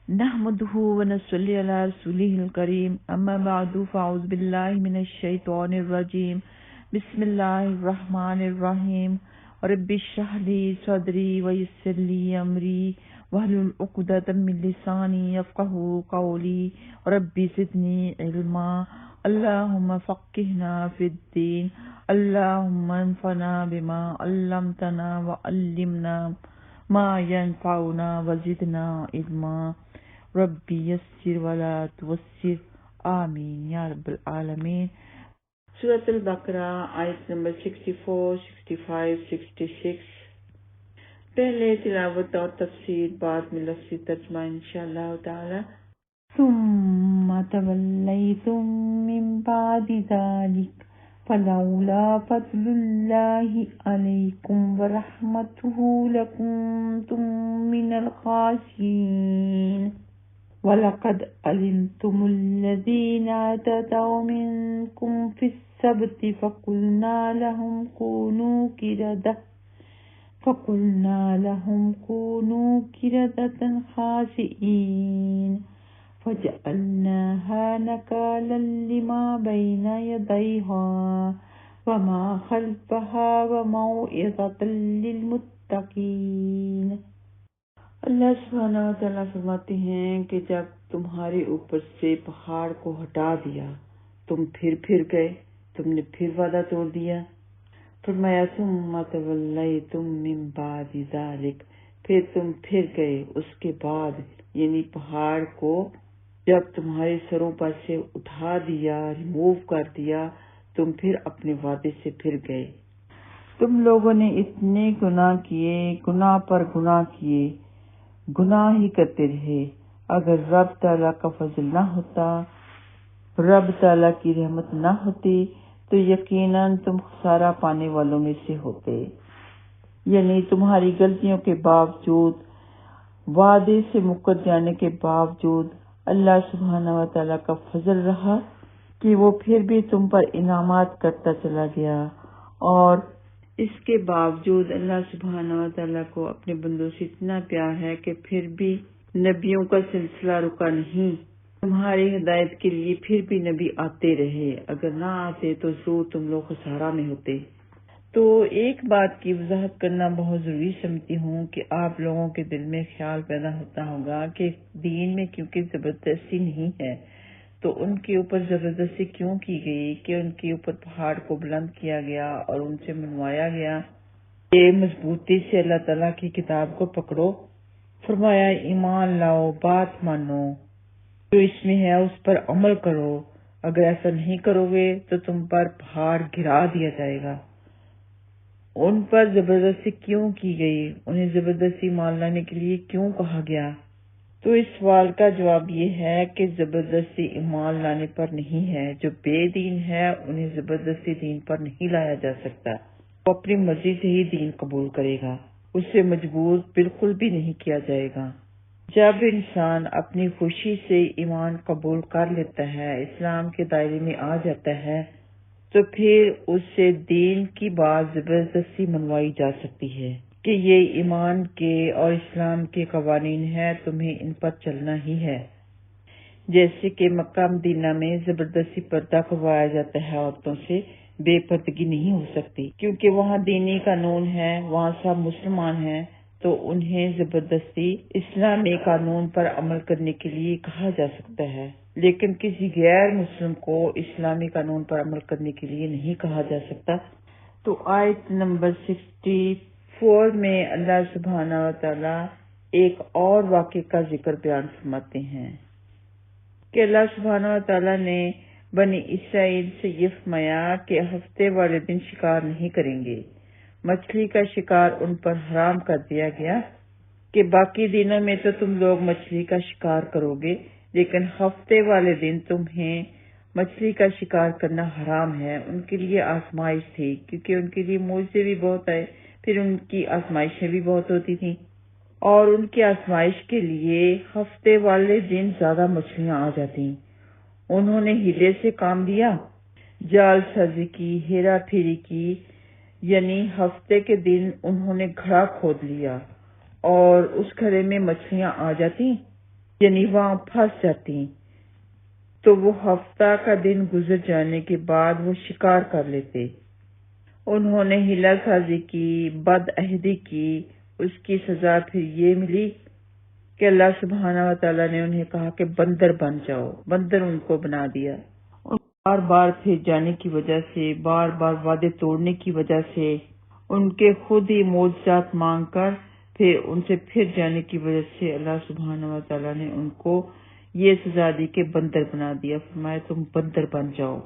نحمده ونصلي على رسوله الكريم أما بعد فأعوذ بالله من الشيطان الرجيم بسم الله الرحمن الرحيم رب اشرح لي صدري ويسر لي أمري واحلل عقدة من لساني يفقهوا قولي رب زدني علما اللهم فقهنا في الدين اللهم انفعنا بما علمتنا وعلمنا ما ينفعنا وزدنا علما ربی یسر ولا تعسر آمین یا رب العالمین۔ سورۃ البقرہ آیت نمبر 64، 65، 66۔ پہلے تلاوت اور تفسیر، بعد میں لفظی ترجمہ انشاءاللہ تعالی۔ ثم تولیتم من بعد ذلک فلولا فضل اللہ علیکم ورحمتہ لکنتم من الخاسرین۔ وَلَقَدْ عَلِمْتُمُ الَّذِينَ اعْتَدَوْا مِنْكُمْ فِي السَّبْتِ فَقُلْنَا لَهُمْ كُونُوا قِرَدَةً خَاسِئِينَ فَجَعَلْنَاهَا نَكَالًا لِمَا بَيْنَ يَدَيْهَا وَمَا خَلْفَهَا وَمَوْعِظَةً لِلْمُتَّقِينَ۔ اللہ سبحانہ و تعالیٰ فرماتے ہیں کہ جب تمہارے اوپر سے پہاڑ کو ہٹا دیا تم پھر گئے، تم نے پھر وعدہ توڑ دیا۔ فرمایا ثم تولیتم من بعد ذلک، پھر تم پھر گئے اس کے بعد، یعنی پہاڑ کو جب تمہارے سروں پر سے اٹھا دیا، ریموو کر دیا، تم پھر اپنے وعدے سے پھر گئے۔ تم لوگوں نے اتنے گناہ کیے، گناہ پر گناہ کیے، گناہ ہی کرتے رہے۔ اگر رب تعالیٰ کا فضل نہ ہوتا، رب تعالیٰ کی رحمت نہ ہوتی تو یقیناً تم خسارہ پانے والوں میں سے ہوتے۔ یعنی تمہاری غلطیوں کے باوجود، وعدے سے مکر جانے کے باوجود اللہ سبحانہ و تعالیٰ کا فضل رہا کہ وہ پھر بھی تم پر انعامات کرتا چلا گیا، اور اس کے باوجود اللہ سبحانہ و تعالیٰ کو اپنے بندوں سے اتنا پیار ہے کہ پھر بھی نبیوں کا سلسلہ رکا نہیں۔ تمہاری ہدایت کے لیے پھر بھی نبی آتے رہے، اگر نہ آتے تو ضرور تم لوگ خسارہ میں ہوتے۔ تو ایک بات کی وضاحت کرنا بہت ضروری سمجھتی ہوں کہ آپ لوگوں کے دل میں خیال پیدا ہوتا ہوگا کہ دین میں کیونکہ زبردستی نہیں ہے تو ان کے اوپر زبردستی کیوں کی گئی کہ ان کے اوپر پہاڑ کو بلند کیا گیا اور ان سے منوایا گیا کہ مضبوطی سے اللہ تعالیٰ کی کتاب کو پکڑو۔ فرمایا ایمان لاؤ، بات مانو، جو اس میں ہے اس پر عمل کرو، اگر ایسا نہیں کرو گے تو تم پر پہاڑ گرا دیا جائے گا۔ ان پر زبردستی کیوں کی گئی؟ انہیں زبردستی مان لانے کے لیے کیوں کہا گیا؟ تو اس سوال کا جواب یہ ہے کہ زبردستی ایمان لانے پر نہیں ہے۔ جو بے دین ہے انہیں زبردستی دین پر نہیں لایا جا سکتا، وہ اپنی مرضی سے ہی دین قبول کرے گا، اسے مجبور بالکل بھی نہیں کیا جائے گا۔ جب انسان اپنی خوشی سے ایمان قبول کر لیتا ہے، اسلام کے دائرے میں آ جاتا ہے، تو پھر اس سے دین کی بات زبردستی منوائی جا سکتی ہے کہ یہ ایمان کے اور اسلام کے قوانین ہیں، تمہیں ان پر چلنا ہی ہے۔ جیسے کہ مکہ مدینہ میں زبردستی پردہ کروایا جاتا ہے، عورتوں سے بے پردگی نہیں ہو سکتی کیونکہ وہاں دینی قانون ہے، وہاں سب مسلمان ہیں، تو انہیں زبردستی اسلامی قانون پر عمل کرنے کے لیے کہا جا سکتا ہے، لیکن کسی غیر مسلم کو اسلامی قانون پر عمل کرنے کے لیے نہیں کہا جا سکتا۔ تو آیت نمبر 64 میں اللہ سبحانہ و تعالیٰ ایک اور واقعے کا ذکر بیان فرماتے ہیں کہ اللہ سبحانہ و تعالیٰ نے بنی اسرائیل سے یہ فرمایا کہ ہفتے والے دن شکار نہیں کریں گے۔ مچھلی کا شکار ان پر حرام کر دیا گیا کہ باقی دنوں میں تو تم لوگ مچھلی کا شکار کرو گے، لیکن ہفتے والے دن تمہیں مچھلی کا شکار کرنا حرام ہے۔ ان کے لیے آزمائش تھی کیونکہ ان کے لیے معجزے بھی بہت آئے، پھر ان کی آزمائشیں بھی بہت ہوتی تھیں، اور ان کی آزمائش کے لیے ہفتے والے دن زیادہ مچھلیاں آ جاتی۔ انہوں نے ہیلے سے کام لیا، جال سازی کی، ہیرا پھیری کی، یعنی ہفتے کے دن انہوں نے گھڑا کھود لیا اور اس گھڑے میں مچھلیاں آ جاتی یعنی وہاں پھنس جاتی تو وہ ہفتہ کا دن گزر جانے کے بعد وہ شکار کر لیتے۔ انہوں نے ہیلا سازی کی، بد عہدی کی، اس کی سزا پھر یہ ملی کہ اللہ سبحانہ و تعالیٰ نے انہیں کہا کہ بندر بن جاؤ۔ بندر ان کو بنا دیا۔ بار بار پھر جانے کی وجہ سے، بار بار وعدے توڑنے کی وجہ سے، ان کے خود ہی معجزات مانگ کر پھر ان سے پھر جانے کی وجہ سے اللہ سبحانہ و تعالیٰ نے ان کو یہ سزا دی کہ بندر بنا دیا۔ فرمایا تم بندر بن جاؤ،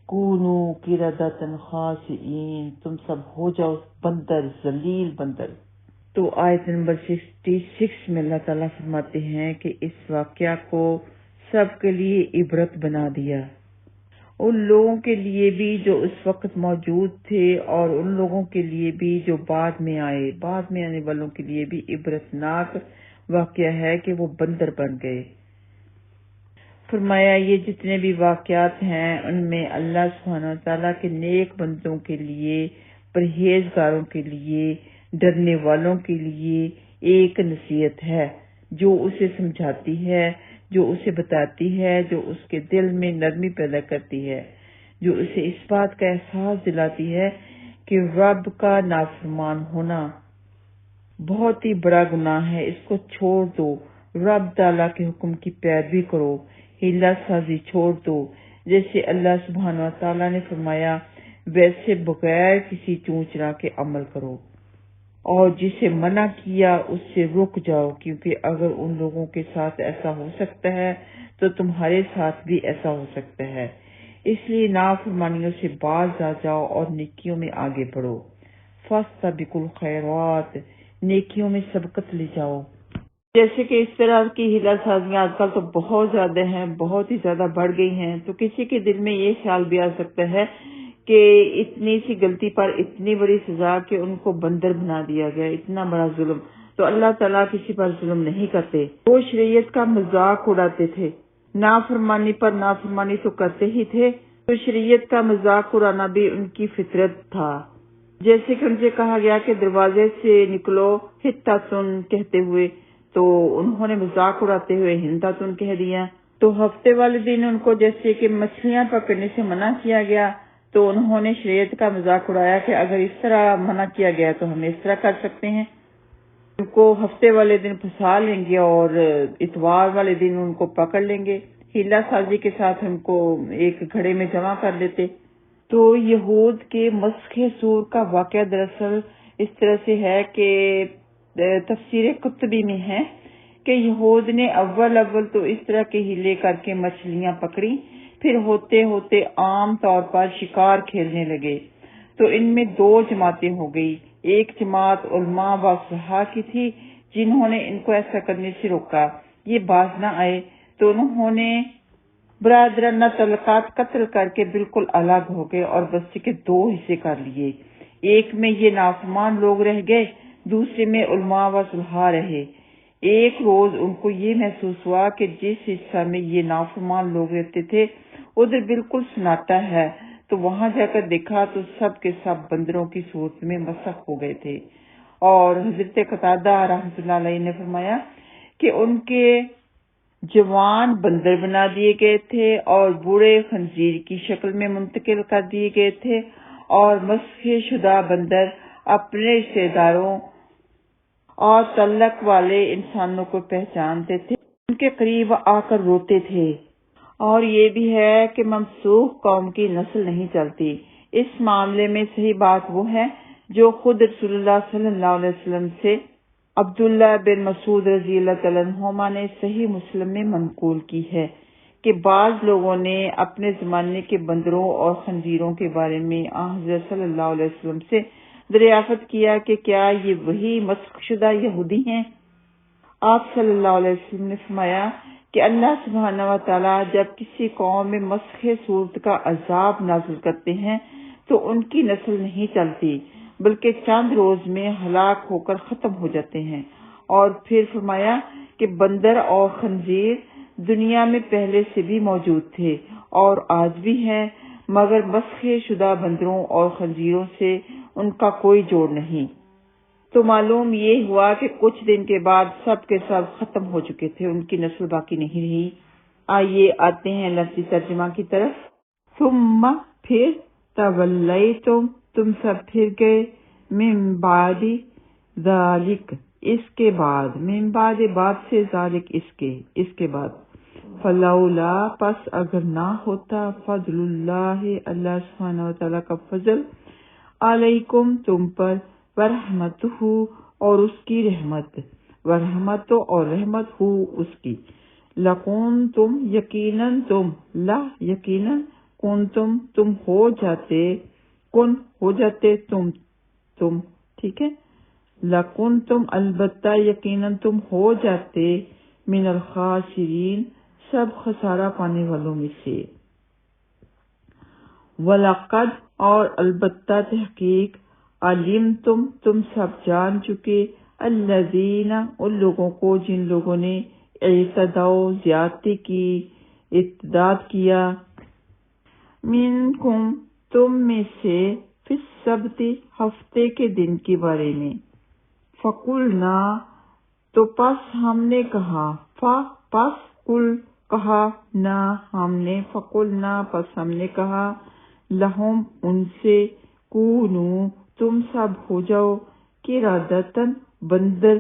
کونو قردۃ خاسئین، تم سب ہو جاؤ بندر، ذلیل بندر۔ تو آیت نمبر 66 میں اللہ تعالیٰ فرماتے ہیں کہ اس واقعہ کو سب کے لیے عبرت بنا دیا، ان لوگوں کے لیے بھی جو اس وقت موجود تھے اور ان لوگوں کے لیے بھی جو بعد میں آئے، بعد میں آنے والوں کے لیے بھی عبرتناک واقعہ ہے کہ وہ بندر بن گئے۔ فرمایا یہ جتنے بھی واقعات ہیں ان میں اللہ سبحانہ وتعالیٰ کے نیک بندوں کے لیے، پرہیزگاروں کے لیے، ڈرنے والوں کے لیے ایک نصیحت ہے جو اسے سمجھاتی ہے، جو اسے بتاتی ہے، جو اس کے دل میں نرمی پیدا کرتی ہے، جو اسے اس بات کا احساس دلاتی ہے کہ رب کا نافرمان ہونا بہت ہی بڑا گناہ ہے، اس کو چھوڑ دو، رب تعالیٰ کے حکم کی پیروی کرو، ہیلا سازی چھوڑ دو، جیسے اللہ سبحانہ و تعالیٰ نے فرمایا ویسے بغیر کسی چون چرا کے عمل کرو، اور جسے منع کیا اس سے رک جاؤ، کیونکہ اگر ان لوگوں کے ساتھ ایسا ہو سکتا ہے تو تمہارے ساتھ بھی ایسا ہو سکتا ہے، اس لیے نافرمانیوں سے باز آ جاؤ اور نیکیوں میں آگے بڑھو۔ فاستبقوا الخیرات، نیکیوں میں سبقت لے جاؤ۔ جیسے کہ اس طرح کی ہیلا سازیاں آج کل تو بہت زیادہ ہیں، بہت ہی زیادہ بڑھ گئی ہیں، تو کسی کے دل میں یہ خیال بھی آ سکتا ہے کہ اتنی سی غلطی پر اتنی بڑی سزا کہ ان کو بندر بنا دیا گیا، اتنا بڑا ظلم۔ تو اللہ تعالیٰ کسی پر ظلم نہیں کرتے، وہ شریعت کا مذاق اڑاتے تھے، نافرمانی پر نافرمانی تو کرتے ہی تھے، تو شریعت کا مذاق اڑانا بھی ان کی فطرت تھا۔ جیسے کہ ان سے کہا گیا کہ دروازے سے نکلو حتاتن کہتے ہوئے، تو انہوں نے مذاق اڑاتے ہوئے ہنداتن کہہ دیا۔ تو ہفتے والے دن ان کو جیسے کہ مچھلیاں پکڑنے سے منع کیا گیا، تو انہوں نے شریعت کا مذاق اڑایا کہ اگر اس طرح منع کیا گیا تو ہم اس طرح کر سکتے ہیں، ان کو ہفتے والے دن پھنسا لیں گے اور اتوار والے دن ان کو پکڑ لیں گے، ہیلا سازی کے ساتھ ان کو ایک گھڑے میں جمع کر لیتے۔ تو یہود کے مسخ سور کا واقعہ دراصل اس طرح سے ہے کہ تفسیر قرطبی میں ہے کہ یہود نے اول تو اس طرح کے ہیلے کر کے مچھلیاں پکڑی، پھر ہوتے ہوتے عام طور پر شکار کھیلنے لگے، تو ان میں دو جماعتیں ہو گئی، ایک جماعت علماء و فقہا کی تھی جنہوں نے ان کو ایسا کرنے سے روکا، یہ باز نہ آئے تو انہوں نے برادرانہ تعلقات قتل کر کے بالکل الگ ہو گئے اور بستی کے دو حصے کر لیے، ایک میں یہ نافرمان لوگ رہ گئے، دوسرے میں علماء و فقہا رہے۔ ایک روز ان کو یہ محسوس ہوا کہ جس حصہ میں یہ نافرمان لوگ رہتے تھے ادھر بالکل سناٹا ہے، تو وہاں جا کر دیکھا تو سب کے سب بندروں کی صورت میں مسخ ہو گئے تھے، اور حضرت قتادہ رحمۃ اللہ علیہ نے فرمایا کہ ان کے جوان بندر بنا دیے گئے تھے اور بوڑھے خنزیر کی شکل میں منتقل کر دیے گئے تھے، اور مسخ شدہ بندر اپنے رشتہ داروں اور تعلق والے انسانوں کو پہچانتے تھے، ان کے قریب آ کر روتے تھے۔ اور یہ بھی ہے کہ ممسوخ قوم کی نسل نہیں چلتی، اس معاملے میں صحیح بات وہ ہے جو خود رسول اللہ صلی اللہ علیہ وسلم سے عبداللہ بن مسعود رضی اللہ تعالیٰ عنہما نے صحیح مسلم میں منقول کی ہے کہ بعض لوگوں نے اپنے زمانے کے بندروں اور خنزیروں کے بارے میں حضرت صلی اللہ علیہ وسلم سے دریافت کیا کہ کیا یہ وہی مسخ شدہ یہودی ہیں؟ آپ صلی اللہ علیہ وسلم نے فرمایا کہ اللہ سبحانہ و تعالیٰ جب کسی قوم میں مسخ صورت کا عذاب نازل کرتے ہیں تو ان کی نسل نہیں چلتی بلکہ چند روز میں ہلاک ہو کر ختم ہو جاتے ہیں۔ اور پھر فرمایا کہ بندر اور خنزیر دنیا میں پہلے سے بھی موجود تھے اور آج بھی ہیں، مگر مسخ شدہ بندروں اور خنزیروں سے ان کا کوئی جوڑ نہیں۔ تو معلوم یہ ہوا کہ کچھ دن کے بعد سب کے سب ختم ہو چکے تھے، ان کی نسل باقی نہیں رہی۔ آئیے آتے ہیں لفظی ترجمہ کی طرف۔ ثم پھر تولیتم تم سب پھر گئے، من بعد ذالک اس کے بعد، من بعد بعد سے ذالک اس کے بعد، فلولا پس اگر نہ ہوتا، فضل اللہ اللہ سبحانہ وتعالیٰ کا فضل، علیکم تم پر، ورحمتہ اور اس کی رحمت، ورحمت اور رحمت ہو اس کی، لکنتم یقیناً تم، لا یقیناً، کنتم تم ہو جاتے، کن ہو جاتے تم ٹھیک ہے، لکنتم البتہ یقیناً تم ہو جاتے، من الخاسرین سب خسارہ پانے والوں میں سے، وَلَقَدْ اور البتہ تحقیق، علمتم تم سب جان چکے، الذین ان لوگوں کو جن لوگوں نے اعتدوا زیادتی کی، اعتداد کیا، منکم تم میں سے، فی السبت ہفتے کے دن کے بارے میں، فقلنا تو پس ہم نے کہا، پس قل کہا، نہ ہم نے، فقلنا پس ہم نے کہا، لہم ان سے، کونو تم سب ہو جاؤ، قردۃ بندر،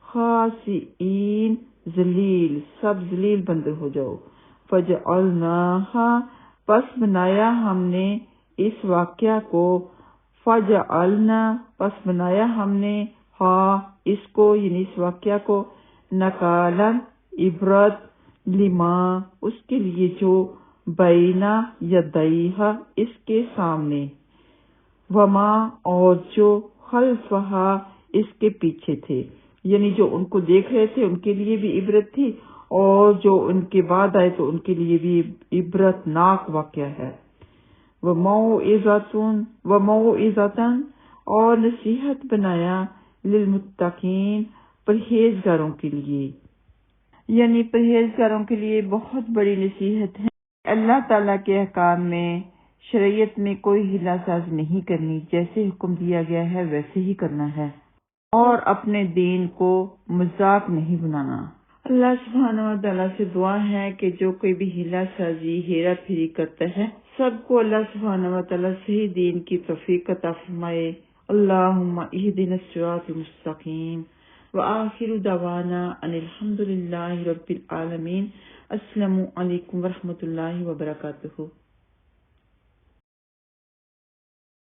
خاسئین ذلیل سب ذلیل بندر ہو جاؤ، فجعلناہا پس بنایا ہم نے اس واقعہ کو، فجعلنا پس بنایا ہم نے، ہاں اس کو یعنی اس واقعہ کو، نکالا عبرت، لما اس کے لیے جو، بینا یدیہا اس کے سامنے، وما اور جو، خلفہا اس کے پیچھے تھے، یعنی جو ان کو دیکھ رہے تھے ان کے لیے بھی عبرت تھی، اور جو ان کے بعد آئے تو ان کے لیے بھی عبرت ناک واقعہ ہے، وموعظۃ اور نصیحت بنایا، للمتقین پرہیزگاروں کے لیے، یعنی پرہیزگاروں کے لیے بہت بڑی نصیحت ہے۔ اللہ تعالیٰ کے احکام میں، شریعت میں کوئی ہلا سازی نہیں کرنی، جیسے حکم دیا گیا ہے ویسے ہی کرنا ہے، اور اپنے دین کو مذاق نہیں بنانا۔ اللہ سبحانہ و تعالیٰ سے دعا ہے کہ جو کوئی بھی ہلا سازی، ہیرا پھیری کرتا ہے، سب کو اللہ سبحانہ و تعالیٰ صحیح دین کی توفیق عطا فرمائے۔ اللہم اہدنا الصراط المستقیم، وآخر دعوانا ان الحمد للہ رب العالمین۔ السلام علیکم ورحمۃ اللہ وبرکاتہ۔